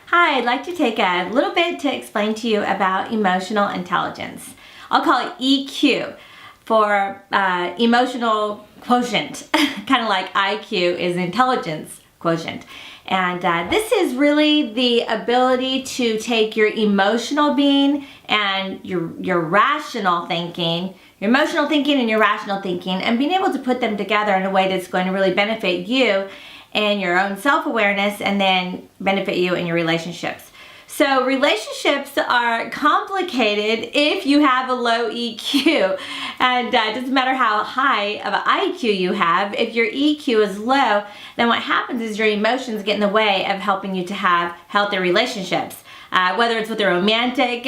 Hi, I'd like to take a little bit to explain to you about emotional intelligence. I'll call it EQ for emotional quotient, kind of like IQ is intelligence quotient. And this is really the ability to take your emotional being and your rational thinking, your emotional thinking and your rational thinking, and being able to put them together in a way that's going to really benefit you and your own self-awareness and then benefit you in your relationships. So relationships are complicated if you have a low EQ, and it doesn't matter how high of an IQ you have. If your EQ is low, then what happens is your emotions get in the way of helping you to have healthy relationships, whether it's with a romantic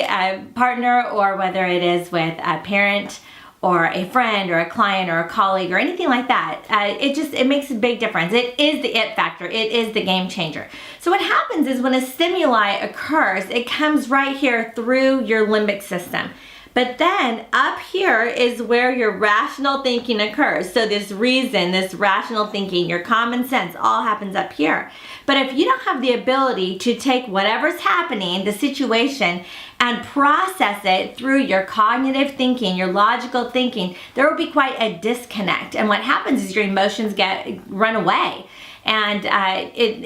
partner or whether it is with a parent or a friend or a client or a colleague or anything like that. It makes a big difference. It is the it factor. It is the game changer. So what happens is when a stimuli occurs, it comes right here through your limbic system. But then up here is where your rational thinking occurs. So this reason, this rational thinking, your common sense all happens up here. But if you don't have the ability to take whatever's happening, the situation, and process it through your cognitive thinking, your logical thinking, there will be quite a disconnect. And what happens is your emotions run away. And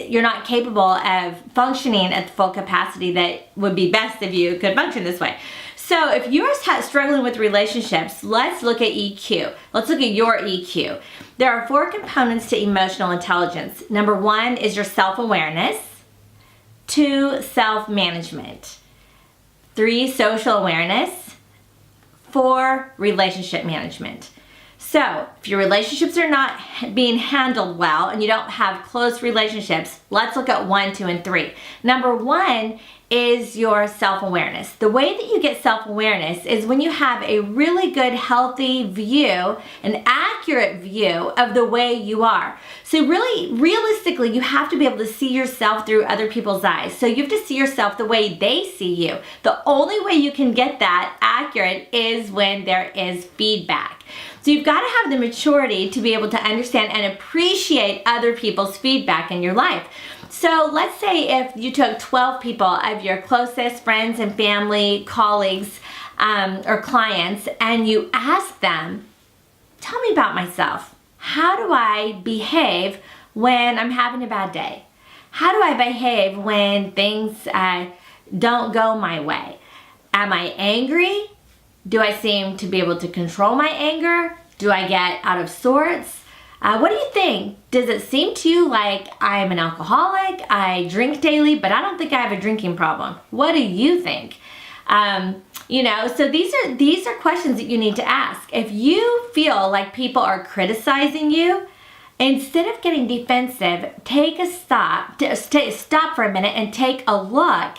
you're not capable of functioning at the full capacity that would be best if you could function this way. So if you're struggling with relationships, let's look at EQ. Let's look at your EQ. There are 4 components to emotional intelligence. Number 1 is your self-awareness. 2, self-management. 3, social awareness. 4, relationship management. So if your relationships are not being handled well and you don't have close relationships, let's look at 1, 2, and 3. Number 1 is your self-awareness. The way that you get self-awareness is when you have a really good, healthy view, an accurate view of the way you are. So really, realistically, you have to be able to see yourself through other people's eyes. So you have to see yourself the way they see you. The only way you can get that accurate is when there is feedback. So you've got to have the maturity to be able to understand and appreciate other people's feedback in your life. So let's say if you took 12 people of your closest friends and family, colleagues, or clients, and you asked them, tell me about myself. How do I behave when I'm having a bad day? How do I behave when things don't go my way? Am I angry? Do I seem to be able to control my anger? Do I get out of sorts? What do you think? Does it seem to you like I'm an alcoholic? I drink daily, but I don't think I have a drinking problem. What do you think? So these are questions that you need to ask. If you feel like people are criticizing you, instead of getting defensive, take a stop for a minute and take a look.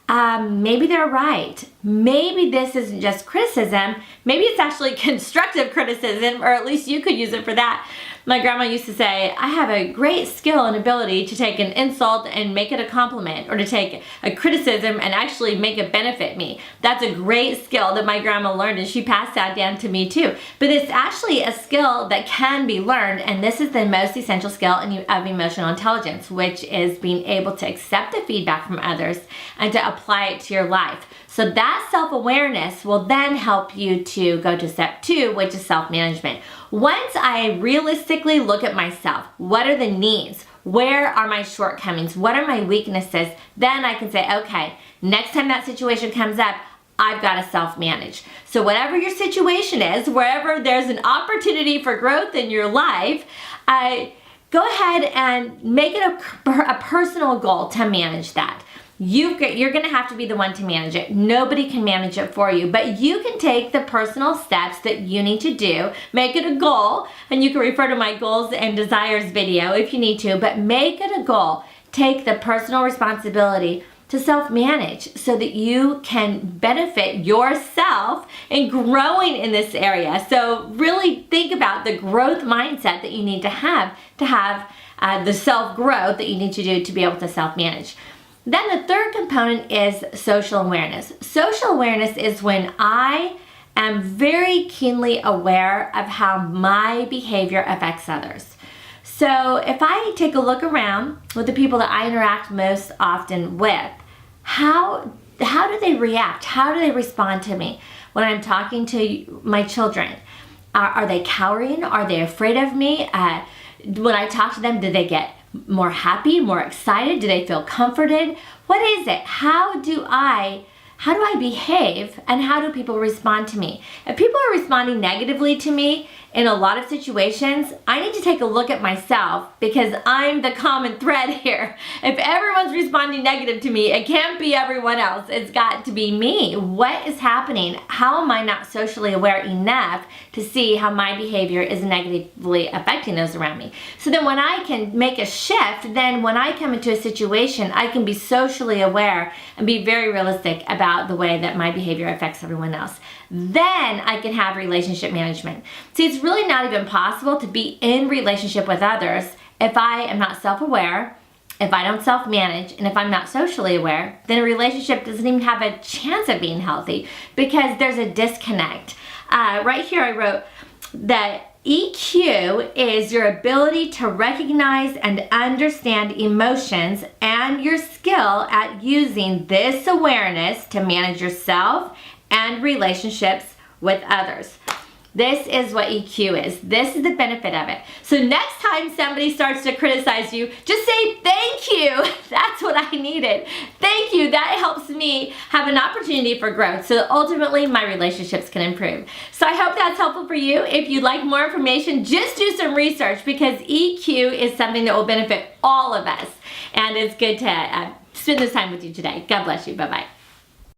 Maybe they're right. Maybe this isn't just criticism. Maybe it's actually constructive criticism, or at least you could use it for that. My grandma used to say, I have a great skill and ability to take an insult and make it a compliment, or to take a criticism and actually make it benefit me. That's a great skill that my grandma learned, and she passed that down to me too. But it's actually a skill that can be learned, and this is the most essential skill of emotional intelligence, which is being able to accept the feedback from others and to apply it to your life. So that self-awareness will then help you to go to step 2, which is self-management. Once I realistically look at myself, what are the needs? Where are my shortcomings? What are my weaknesses? Then I can say, okay, next time that situation comes up, I've got to self-manage. So whatever your situation is, wherever there's an opportunity for growth in your life, go ahead and make it a personal goal to manage that. You're going to have to be the one to manage it. Nobody can manage it for you, but you can take the personal steps that you need to do, make it a goal, and you can refer to my goals and desires video if you need to, but make it a goal. Take the personal responsibility to self-manage so that you can benefit yourself in growing in this area. So really think about the growth mindset that you need to have the self-growth that you need to do to be able to self-manage. Then the third component is social awareness. Social awareness is when I am very keenly aware of how my behavior affects others. So if I take a look around with the people that I interact most often with, how do they react? How do they respond to me when I'm talking to my children? Are they cowering? Are they afraid of me? When I talk to them, do they get more happy, more excited? Do they feel comforted? What is it? How do I behave, and how do people respond to me? If people are responding negatively to me in a lot of situations, I need to take a look at myself, because I'm the common thread here. If everyone's responding negative to me, it can't be everyone else. It's got to be me. What is happening? How am I not socially aware enough to see how my behavior is negatively affecting those around me? So then when I can make a shift, then when I come into a situation, I can be socially aware and be very realistic about the way that my behavior affects everyone else. Then I can have relationship management. See, it's really not even possible to be in relationship with others if I am not self-aware, if I don't self-manage, and if I'm not socially aware. Then a relationship doesn't even have a chance of being healthy, because there's a disconnect. Right here I wrote that EQ is your ability to recognize and understand emotions and your skill at using this awareness to manage yourself and relationships with others. This is what EQ is. This is the benefit of it. So next time somebody starts to criticize you, just say thank you. That's what I needed. Thank you. That helps me have an opportunity for growth, so that ultimately my relationships can improve. So I hope that's helpful for you. If you'd like more information, just do some research, because EQ is something that will benefit all of us. And it's good to spend this time with you today. God bless you. Bye-bye.